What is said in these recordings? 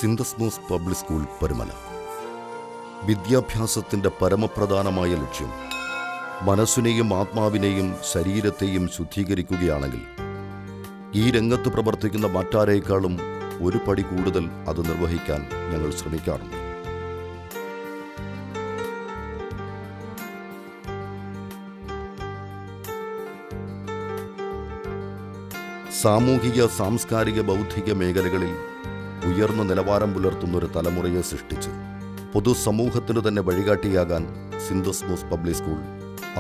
സിന്തസ്മോസ് public school Parumala. വിദ്യാഭ്യാസത്തിൻ്റെ പരമപ്രധാനമായ ലക്ഷ്യം മനസ്സിനെയും ആത്മാവിനെയും ശരീരത്തെയും ശുദ്ധീകരിക്കുകയാണെങ്കിൽ ഈ രംഗത്ത് പ്രവർത്തിക്കുന്ന മറ്റാരേക്കാളും ഒരു പടി കൂടുതൽ അത് നിർവഹിക്കാൻ ഞങ്ങൾ ശ്രമിക്കാറുണ്ട്. സാമൂഹിക, സാംസ്കാരിക, ബൗദ്ധിക മേഖലകളിൽ ഉയർന്ന നിലവാരം പുലർത്തുന്ന ഒരു തലമുറയെ സൃഷ്ടിച്ച് പൊതുസമൂഹത്തിന് തന്നെ വഴികാട്ടിയാകാൻ സിന്തസ്മോസ് പബ്ലിക് സ്കൂൾ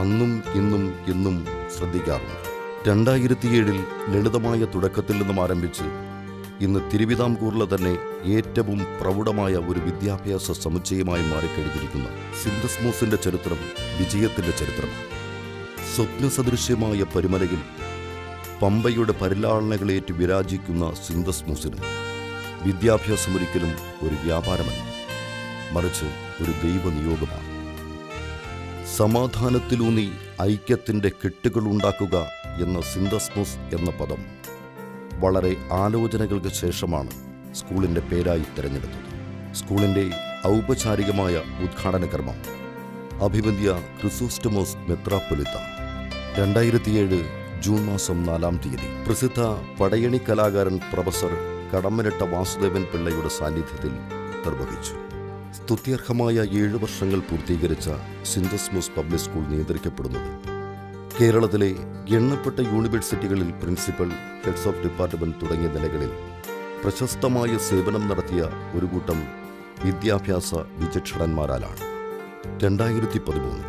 അന്നും ഇന്നും എന്നും ശ്രദ്ധിക്കാറുണ്ട്. 2007 ലളിതമായ തുടക്കത്തിൽ നിന്നും ആരംഭിച്ച് ഇന്ന് തിരുവിതാംകൂറിലെ തന്നെ ഏറ്റവും പ്രൗഢമായ ഒരു വിദ്യാഭ്യാസ സമുച്ചയമായി മാറിക്കഴിഞ്ഞിരിക്കുന്ന സിന്തസ്മോസിന്റെ ചരിത്രം വിജയത്തിന്റെ ചരിത്രമാണ്. സ്വപ്നസദൃശ്യമായ പരുമലയിൽ പമ്പയുടെ പരിലാളനകളേറ്റ് വിരാജിക്കുന്ന സിന്തസ്മോസിന് വിദ്യാഭ്യാസം ഒരിക്കലും ഒരു വ്യാപാരമല്ല, മറിച്ച് ഒരു ദൈവനിയോഗമാണ്. സമാധാനത്തിലൂന്നി ഐക്യത്തിൻ്റെ കെട്ടുകളുണ്ടാക്കുക എന്ന സിന്തസ്മോസ് എന്ന പദം വളരെ ആലോചനകൾക്ക് ശേഷമാണ് സ്കൂളിൻ്റെ പേരായി തിരഞ്ഞെടുത്തത്. സ്കൂളിൻ്റെ ഔപചാരികമായ ഉദ്ഘാടന കർമ്മം അഭിവന്ദ്യ ക്രിസോസ്റ്റമോസ് മെത്രാപ്പൊലിത്ത 2007 ജൂൺ മാസം 4-ാം തീയതി പ്രസിദ്ധ പടയണി കലാകാരൻ പ്രൊഫസർ കടമ്മനിട്ട വാസുദേവൻ പിള്ളയുടെ സാന്നിധ്യത്തിൽ നിർവഹിച്ചു. സ്തുത്യർഹമായ 7 വർഷങ്ങൾ പൂർത്തീകരിച്ച സിന്തസ്മോസ് പബ്ലിക് സ്കൂൾ നിയന്ത്രിക്കപ്പെടുന്നത് കേരളത്തിലെ എണ്ണപ്പെട്ട യൂണിവേഴ്സിറ്റികളിൽ പ്രിൻസിപ്പൽ, ഹെഡ്സ് ഓഫ് ഡിപ്പാർട്ട്മെന്റ് തുടങ്ങിയ നിലകളിൽ പ്രശസ്തമായ സേവനം നടത്തിയ ഒരു കൂട്ടം വിദ്യാഭ്യാസ വിചക്ഷണന്മാരാലാണ്. 2013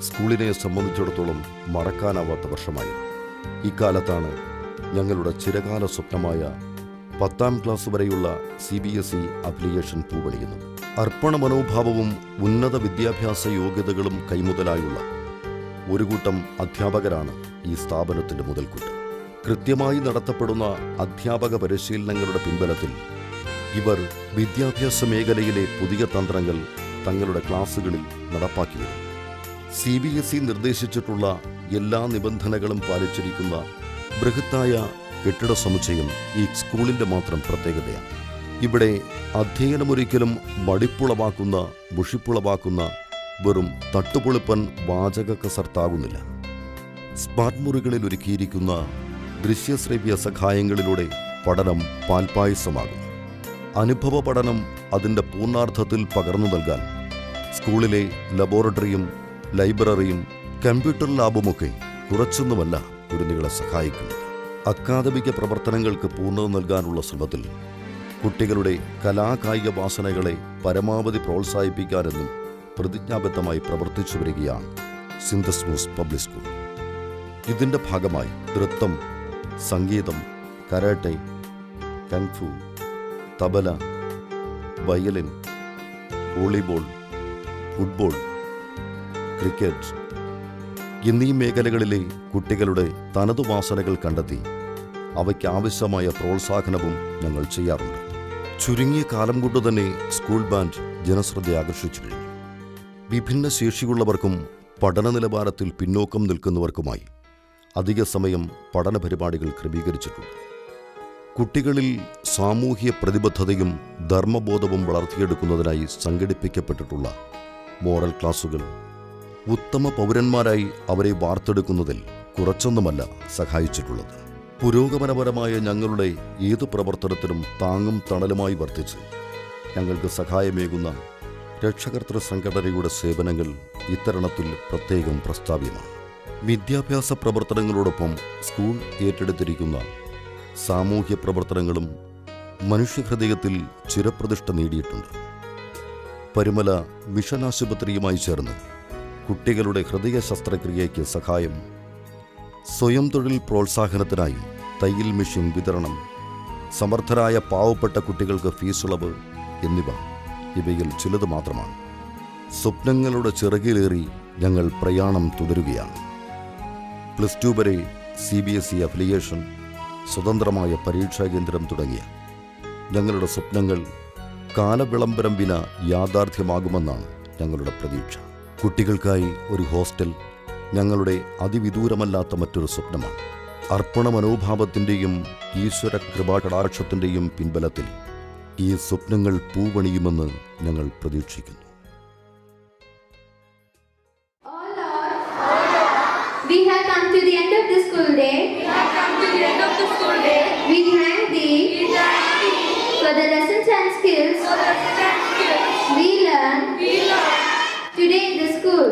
സ്കൂളിനെ സംബന്ധിച്ചിടത്തോളം മറക്കാനാവാത്ത വർഷമായിരുന്നു. ഇക്കാലത്താണ് ഞങ്ങളുടെ ചിരകാല സ്വപ്നമായ 10ാം ക്ലാസ് വരെയുള്ള CBSE അഫിലിയേഷൻ പൂവണിയുന്നത്. അർപ്പണ മനോഭാവവും ഉന്നത വിദ്യാഭ്യാസ യോഗ്യതകളും കൈമുതലായുള്ള ഒരു കൂട്ടം അധ്യാപകരാണ് ഈ സ്ഥാപനത്തിൻ്റെ മുതൽക്കൂട്ട്. കൃത്യമായി നടത്തപ്പെടുന്ന അധ്യാപക പരിശീലനങ്ങളുടെ പിൻബലത്തിൽ ഇവർ വിദ്യാഭ്യാസ മേഖലയിലെ പുതിയ തന്ത്രങ്ങൾ തങ്ങളുടെ ക്ലാസുകളിൽ നടപ്പാക്കി വരും. CBSE നിർദ്ദേശിച്ചിട്ടുള്ള എല്ലാ നിബന്ധനകളും പാലിച്ചിരിക്കുന്ന ബൃഹത്തായ കെട്ടിട സമുച്ചയം ഈ സ്കൂളിൻ്റെ മാത്രം പ്രത്യേകതയാണ്. ഇവിടെ അധ്യയനമൊരിക്കലും മടിപ്പുളവാക്കുന്ന, മുഷിപ്പുളവാക്കുന്ന വെറും തട്ടുപൊളിപ്പൻ വാചക കസർത്താകുന്നില്ല. സ്മാർട്ട് മുറികളിൽ ഒരുക്കിയിരിക്കുന്ന ദൃശ്യശ്രവ്യ സഹായങ്ങളിലൂടെ പഠനം പാൽപായസമാകും. അനുഭവ പഠനം അതിൻ്റെ പൂർണ്ണാർത്ഥത്തിൽ പകർന്നു നൽകാൻ സ്കൂളിലെ ലബോറട്ടറിയും ലൈബ്രറിയും കമ്പ്യൂട്ടർ ലാബുമൊക്കെ കുറച്ചൊന്നുമല്ല കുരുന്നുകളെ സഹായിക്കുന്നത്. അക്കാദമിക പ്രവർത്തനങ്ങൾക്ക് പൂർണ്ണത നൽകാനുള്ള ശ്രമത്തിൽ കുട്ടികളുടെ കലാകായിക വാസനകളെ പരമാവധി പ്രോത്സാഹിപ്പിക്കാനെന്നും പ്രതിജ്ഞാബദ്ധമായി പ്രവർത്തിച്ചു വരികയാണ് സിന്തസ്മോസ് പബ്ലിക് സ്കൂൾ. ഇതിൻ്റെ ഭാഗമായി നൃത്തം, സംഗീതം, karate, kung fu, tabla, violin, volleyball, football, cricket എന്നീ മേഖലകളിലെ കുട്ടികളുടെ തനതു വാസനകൾ കണ്ടെത്തി അവയ്ക്കാവശ്യമായ പ്രോത്സാഹനവും ഞങ്ങൾ ചെയ്യാറുണ്ട്. ചുരുങ്ങിയ കാലം കൊണ്ട് തന്നെ സ്കൂൾ ബാൻഡ് ജനശ്രദ്ധ ആകർഷിച്ചു കഴിഞ്ഞു. വിഭിന്ന ശേഷിയുള്ളവർക്കും പഠന നിലവാരത്തിൽ പിന്നോക്കം നിൽക്കുന്നവർക്കുമായി അധിക സമയം പഠന പരിപാടികൾ ക്രമീകരിച്ചിട്ടുണ്ട്. കുട്ടികളിൽ സാമൂഹ്യ പ്രതിബദ്ധതയും ധർമ്മബോധവും വളർത്തിയെടുക്കുന്നതിനായി സംഘടിപ്പിക്കപ്പെട്ടിട്ടുള്ള മോറൽ ക്ലാസുകൾ ഉത്തമ പൗരന്മാരായി അവരെ വാർത്തെടുക്കുന്നതിൽ കുറച്ചൊന്നുമല്ല സഹായിച്ചിട്ടുള്ളത്. പുരോഗമനപരമായ ഞങ്ങളുടെ ഏതു പ്രവർത്തനത്തിനും താങ്ങും തണലുമായി വർത്തിച്ച് ഞങ്ങൾക്ക് സഹായമേകുന്ന രക്ഷകർതൃ സംഘടനയുടെ സേവനങ്ങൾ ഇത്തരണത്തിൽ പ്രത്യേകം പ്രസ്താവ്യമാണ്. വിദ്യാഭ്യാസ പ്രവർത്തനങ്ങളോടൊപ്പം സ്കൂൾ ഏറ്റെടുത്തിരിക്കുന്ന സാമൂഹ്യ പ്രവർത്തനങ്ങളും മനുഷ്യഹൃദയത്തിൽ ചിരപ്രതിഷ്ഠ നേടിയിട്ടുണ്ട്. പരുമല മിഷൻ ആശുപത്രിയുമായി ചേർന്ന് കുട്ടികളുടെ ഹൃദയ ശസ്ത്രക്രിയയ്ക്ക് സഹായം, സ്വയം തൊഴിൽ പ്രോത്സാഹനത്തിനായി തയ്യൽ മെഷീൻ വിതരണം, സമർത്ഥരായ പാവപ്പെട്ട കുട്ടികൾക്ക് ഫീസുളവ് എന്നിവ ഇവയിൽ ചിലത് മാത്രമാണ്. സ്വപ്നങ്ങളുടെ ചിറകിലേറി ഞങ്ങൾ പ്രയാണം തുടരുകയാണ്. +2 വരെ CBSE അഫിലിയേഷൻ, സ്വതന്ത്രമായ പരീക്ഷാ കേന്ദ്രം തുടങ്ങിയ ഞങ്ങളുടെ സ്വപ്നങ്ങൾ കാലവിളംബരം വിന യാഥാർത്ഥ്യമാകുമെന്നാണ് ഞങ്ങളുടെ പ്രതീക്ഷ. കുട്ടികൾക്കായി ഒരു ഹോസ്റ്റൽ ഞങ്ങളുടെ അതിവിദൂരമല്ലാത്ത മറ്റൊരു സ്വപ്നമാണ്. അർപ്പണ മനോഭാവത്തിൻ്റെയും ഈശ്വര കൃപാകടാക്ഷത്തിൻ്റെയും പിൻബലത്തിൽ ഈ സ്വപ്നങ്ങൾ പൂവണിയുമെന്ന് ഞങ്ങൾ പ്രതീക്ഷിക്കുന്നു. We have come to the end of the school day. We thank thee for the lessons and skills we learned today in the school.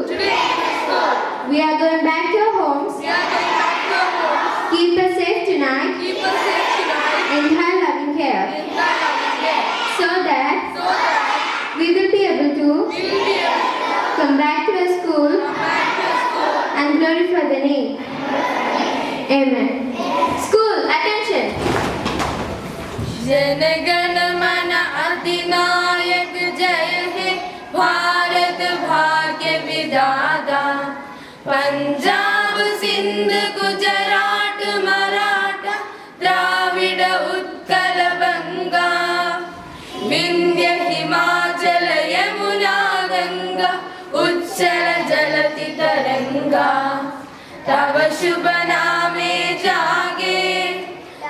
We are going back to our homes. Keep us safe tonight in thy loving care, so that we will be able to come back to our school and glorify the name. Amen. School, attention. जनगण मन अधिनायक जय हे भारत भाग्य विधाता पंजाब सिंध गुजरात मराठा द्राविड उत्कल बंगा विंध्य हिमाचल यमुना गंगा उच्चल जलति तरंगा तव शुभ नामे जागे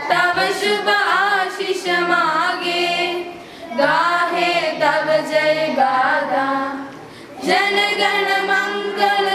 तव शुभ आशीष मागे गाहे तव जय गाथा जनगण मंगल